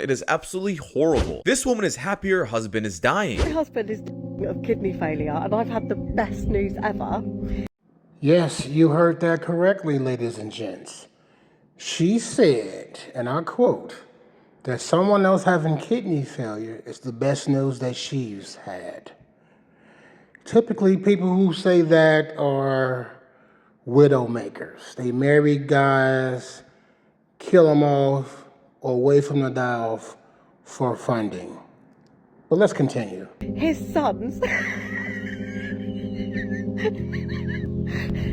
it is absolutely horrible. This woman is happy her husband is dying. My husband is of kidney failure, and I've had the best news ever. Yes, you heard that correctly, ladies and gents. She said, and I quote, that someone else having kidney failure is the best news that she's had. Typically, people who say that are widow makers. They marry guys, kill them off, or wait for them to die off for funding. But let's continue. His sons...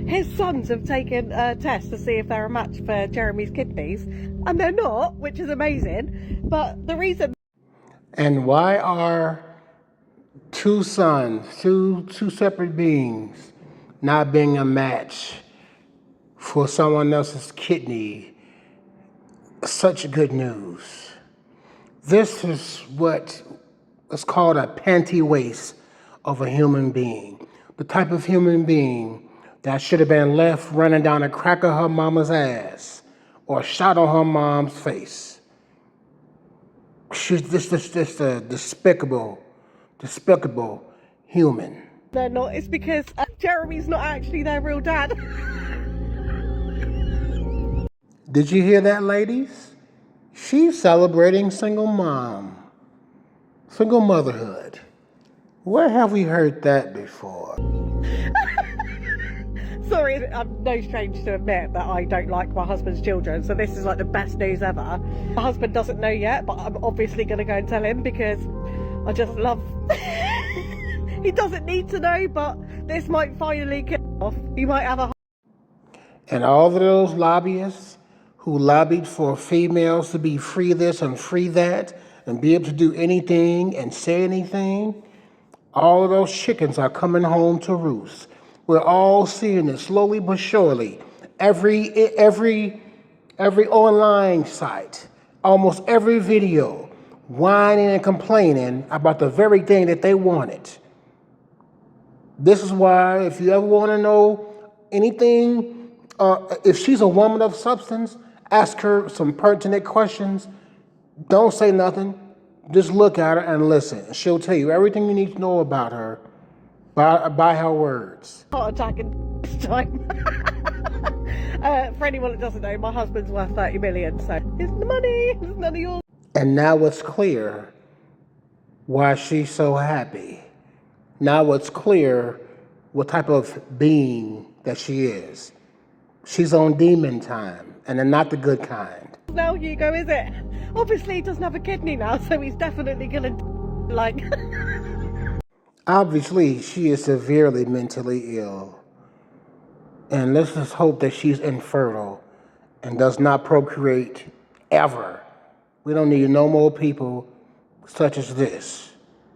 His sons have taken a test to see if they're a match for Jeremy's kidneys, and they're not, which is amazing. But the reason... And why are two sons, two separate beings, not being a match for someone else's kidney such good news? This is what is called a panty waist of a human being. The type of human being that should have been left running down the crack of her mama's ass or shot on her mom's face. She's just a despicable human. they're not, it's because Jeremy's not actually their real dad. Did you hear that, ladies? She's celebrating single motherhood. Where have we heard that before? Sorry, I'm no stranger to admit that I don't like my husband's children, so this is like the best news ever. My husband doesn't know yet, but I'm obviously going to go and tell him because I just love... He doesn't need to know, but this might finally get off. He might have a... And all of those lobbyists who lobbied for females to be free this and free that and be able to do anything and say anything, all of those chickens are coming home to roost. We're all seeing it slowly but surely. Every online site, almost every video, whining and complaining about the very thing that they wanted. This is why, if you ever want to know anything, if she's a woman of substance, ask her some pertinent questions. Don't say nothing. Just look at her and listen. She'll tell you everything you need to know about her by her words. Heart attack in this time. For anyone that doesn't know, my husband's worth 30 million, so it's the money, it's none of yours. And now it's clear why she's so happy. Now it's clear what type of being that she is. She's on demon time, and they're not the good kind. Now Hugo, is it? Obviously he doesn't have a kidney now, so he's definitely gonna like... Obviously, she is severely mentally ill. And let's just hope that she's infertile and does not procreate ever. We don't need no more people such as this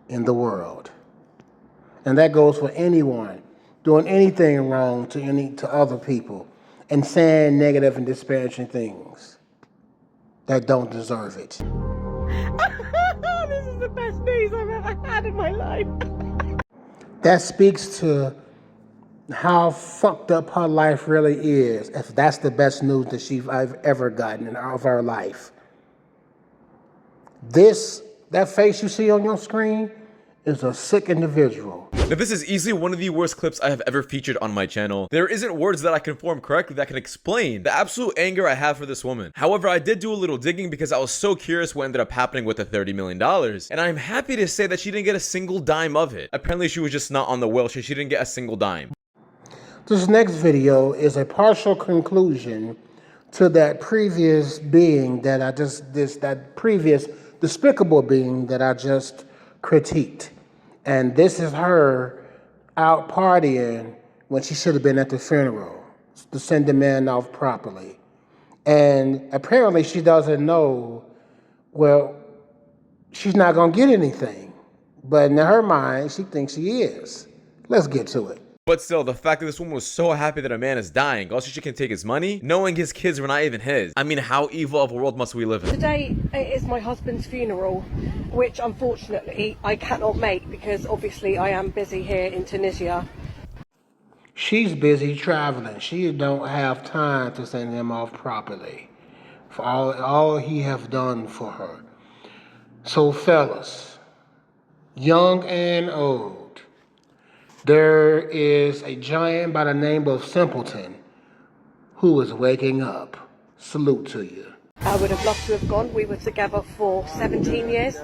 in the world. And that goes for anyone doing anything wrong to other people and saying negative and disparaging things that don't deserve it. This is the best news I've ever had in my life. That speaks to how fucked up her life really is, if that's the best news that I've ever gotten in all of her life. That face you see on your screen is a sick individual. Now this is easily one of the worst clips I have ever featured on my channel. There isn't words that I can form correctly that can explain the absolute anger I have for this woman. However, I did do a little digging because I was so curious what ended up happening with the $30 million. And I'm happy to say that she didn't get a single dime of it. Apparently she was just not on the will, so she didn't get a single dime. This next video is a partial conclusion to that previous being that that previous despicable being that I just critiqued. And this is her out partying when she should have been at the funeral to send the man off properly. And apparently she doesn't know, well, she's not going to get anything. But in her mind, she thinks she is. Let's get to it. But still, the fact that this woman was so happy that a man is dying, also she can take his money, knowing his kids were not even his. I mean, how evil of a world must we live in? Today is my husband's funeral, which unfortunately I cannot make because obviously I am busy here in Tunisia. She's busy traveling. She don't have time to send him off properly for all he have done for her. So fellas, young and old, there is a giant by the name of Simpleton who is waking up. Salute to you. I would have loved to have gone. We were together for 17 years.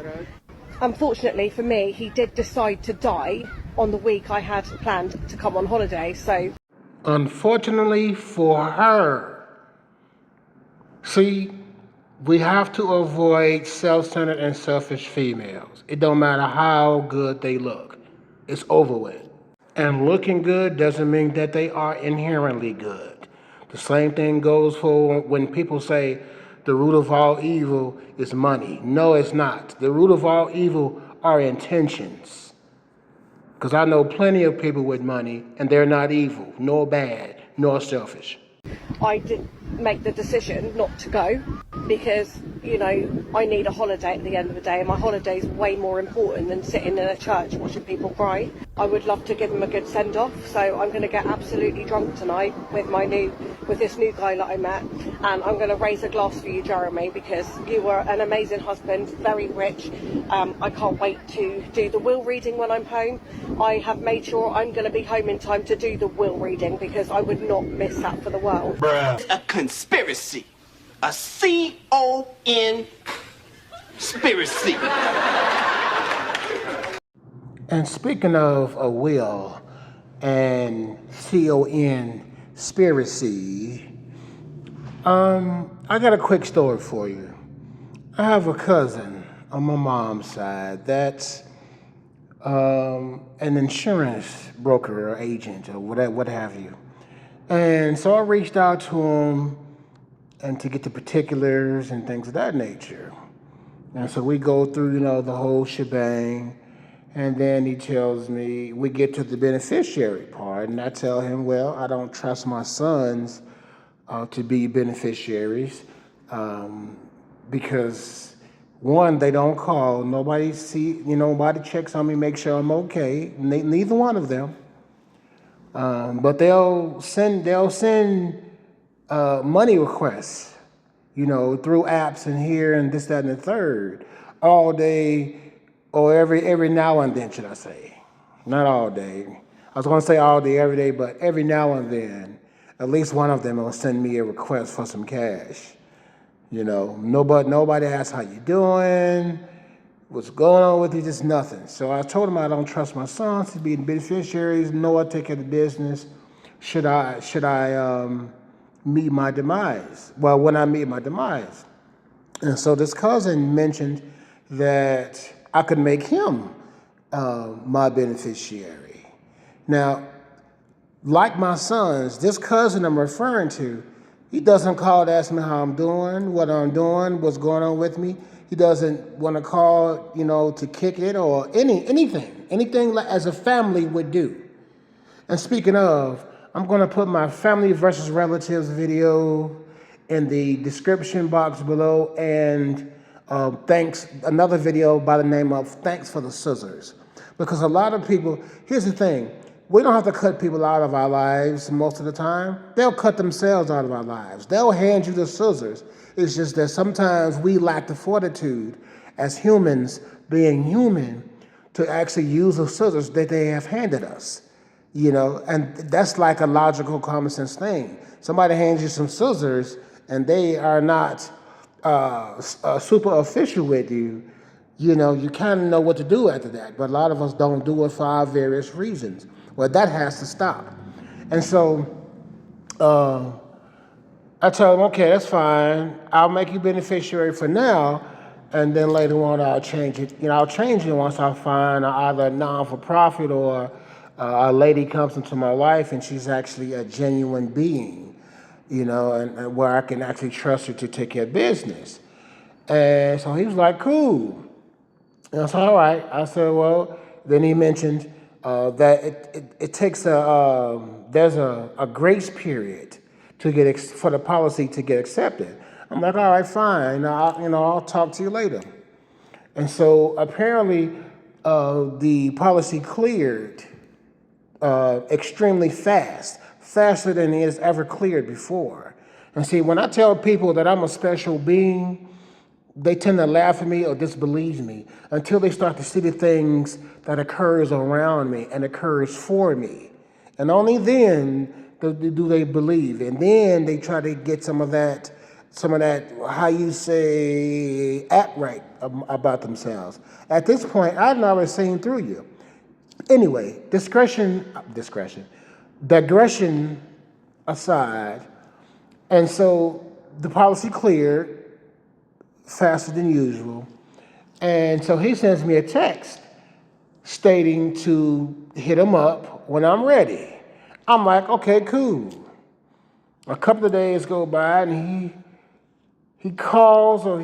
Unfortunately for me, he did decide to die on the week I had planned to come on holiday, so... Unfortunately for her. See, we have to avoid self-centered and selfish females. It don't matter how good they look. It's over with. And looking good doesn't mean that they are inherently good. The same thing goes for when people say the root of all evil is money. No, it's not. The root of all evil are intentions. Because I know plenty of people with money and they're not evil, nor bad, nor selfish. I did make the decision not to go because, you know, I need a holiday at the end of the day, and my holiday is way more important than sitting in a church watching people cry. I would love to give him a good send-off, so I'm going to get absolutely drunk tonight with this new guy that I met, and I'm going to raise a glass for you, Jeremy, because you were an amazing husband, very rich. I can't wait to do the will reading when I'm home. I have made sure I'm going to be home in time to do the will reading because I would not miss that for the world. It's a conspiracy. A C-o-n-spiracy. And speaking of a will and C-o-n-spiracy, I got a quick story for you. I have a cousin on my mom's side that's an insurance broker or agent or what have you. And so I reached out to him and to get the particulars and things of that nature. And so we go through, the whole shebang. And then he tells me, we get to the beneficiary part. And I tell him, well, I don't trust my sons to be beneficiaries because, one, they don't call. Nobody nobody checks on me, make sure I'm okay. Neither one of them. But they'll send money requests, through apps and here and this, that, and the third, all day or every now and then, should I say? Not all day. I was going to say all day, every day, but every now and then, at least one of them will send me a request for some cash. Nobody asks how you doing, what's going on with you, just nothing. So I told him I don't trust my sons to be beneficiaries, nor take care of the business. Should I meet my demise? Well, when I meet my demise. And so this cousin mentioned that I could make him my beneficiary. Now, like my sons, this cousin I'm referring to, he doesn't call to ask me how I'm doing, what I'm doing, what's going on with me. He doesn't want to call, to kick it or anything like as a family would do. And speaking of, I'm going to put my family versus relatives video in the description box below, and another video by the name of Thanks for the Scissors. Because a lot of people, here's the thing, we don't have to cut people out of our lives most of the time. They'll cut themselves out of our lives. They'll hand you the scissors. It's just that sometimes we lack the fortitude as humans, being human, to actually use the scissors that they have handed us. And that's like a logical, common sense thing. Somebody hands you some scissors and they are not super official with you, you kind of know what to do after that. But a lot of us don't do it for our various reasons. Well, that has to stop. And so I tell them, okay, that's fine. I'll make you beneficiary for now. And then later on, I'll change it. I'll change it once I find either a non-for-profit or a lady comes into my life and she's actually a genuine being, and where I can actually trust her to take care of business. And so he was like, cool. And I said, all right. I said, well, then he mentioned that it takes there's a grace period to for the policy to get accepted. I'm like, all right, fine. I'll talk to you later. And so apparently the policy cleared extremely fast, faster than it has ever cleared before. And see, when I tell people that I'm a special being, they tend to laugh at me or disbelieve me until they start to see the things that occurs around me and occurs for me. And only then do they believe. And then they try to get some of that, how you say, act right about themselves. At this point, I've never seen through you. Anyway, digression aside, and so the policy cleared faster than usual. And so he sends me a text stating to hit him up when I'm ready. I'm like, okay, cool. A couple of days go by and he calls, or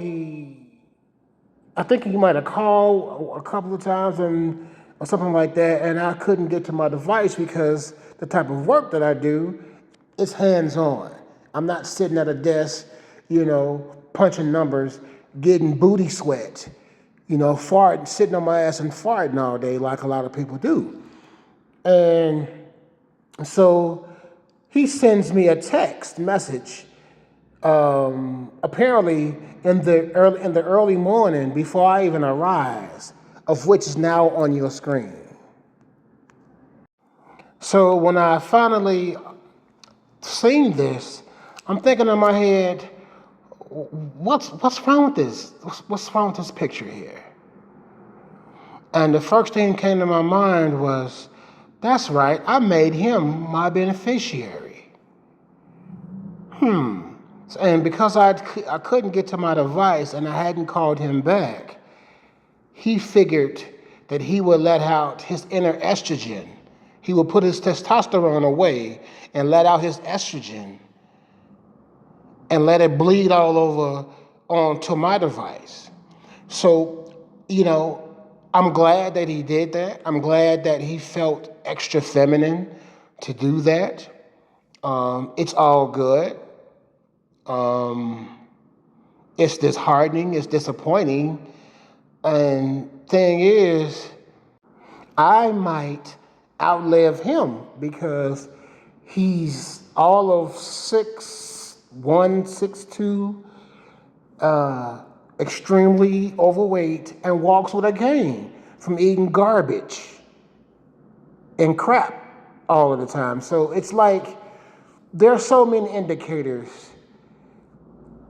I think he might have called a couple of times or something like that, and I couldn't get to my device because the type of work that I do is hands-on. I'm not sitting at a desk, punching numbers, getting booty sweat, farting, sitting on my ass and farting all day like a lot of people do. And so he sends me a text message, apparently in the early morning before I even arise, of which is now on your screen. So when I finally seen this, I'm thinking in my head, what's wrong with this? What's wrong with this picture here? And the first thing that came to my mind was, that's right, I made him my beneficiary. And because I couldn't get to my device and I hadn't called him back, he figured that he would let out his inner estrogen. He would put his testosterone away and let out his estrogen and let it bleed all over onto my device. So, I'm glad that he did that. I'm glad that he felt extra feminine to do that. It's all good. It's disheartening, it's disappointing. And thing is, I might outlive him because he's all of 6'1", 6'2", extremely overweight, and walks with a cane from eating garbage and crap all of the time. So it's like there are so many indicators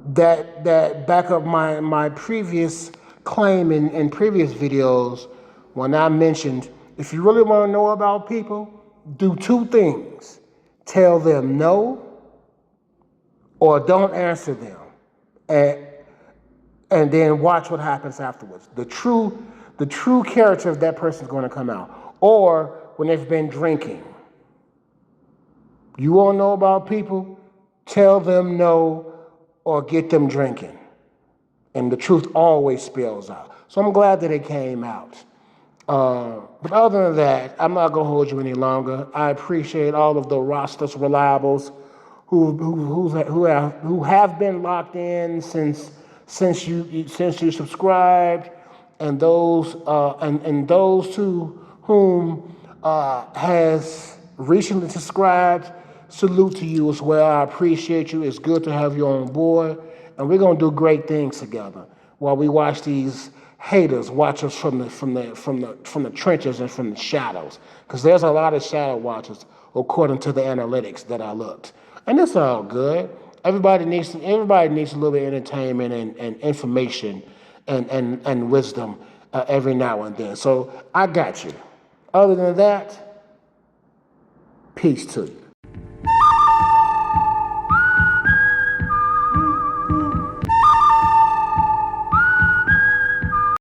that back up my previous claim in previous videos when I mentioned, if you really want to know about people, do two things. Tell them no or don't answer them. And then watch what happens afterwards. The true character of that person is going to come out. Or when they've been drinking. You want to know about people? Tell them no or get them drinking. And the truth always spills out. So I'm glad that it came out. But other than that, I'm not going to hold you any longer. I appreciate all of the Rastas reliables who have been locked in since you subscribed, and those to whom has recently subscribed. Salute to you as well. I appreciate you. It's good to have you on board, and we're gonna do great things together while we watch these haters watch us from the trenches and from the shadows, because there's a lot of shadow watchers according to the analytics that I looked, and it's all good. Everybody needs a little bit of entertainment and information and wisdom every now and then. So I got you. Other than that, peace to you.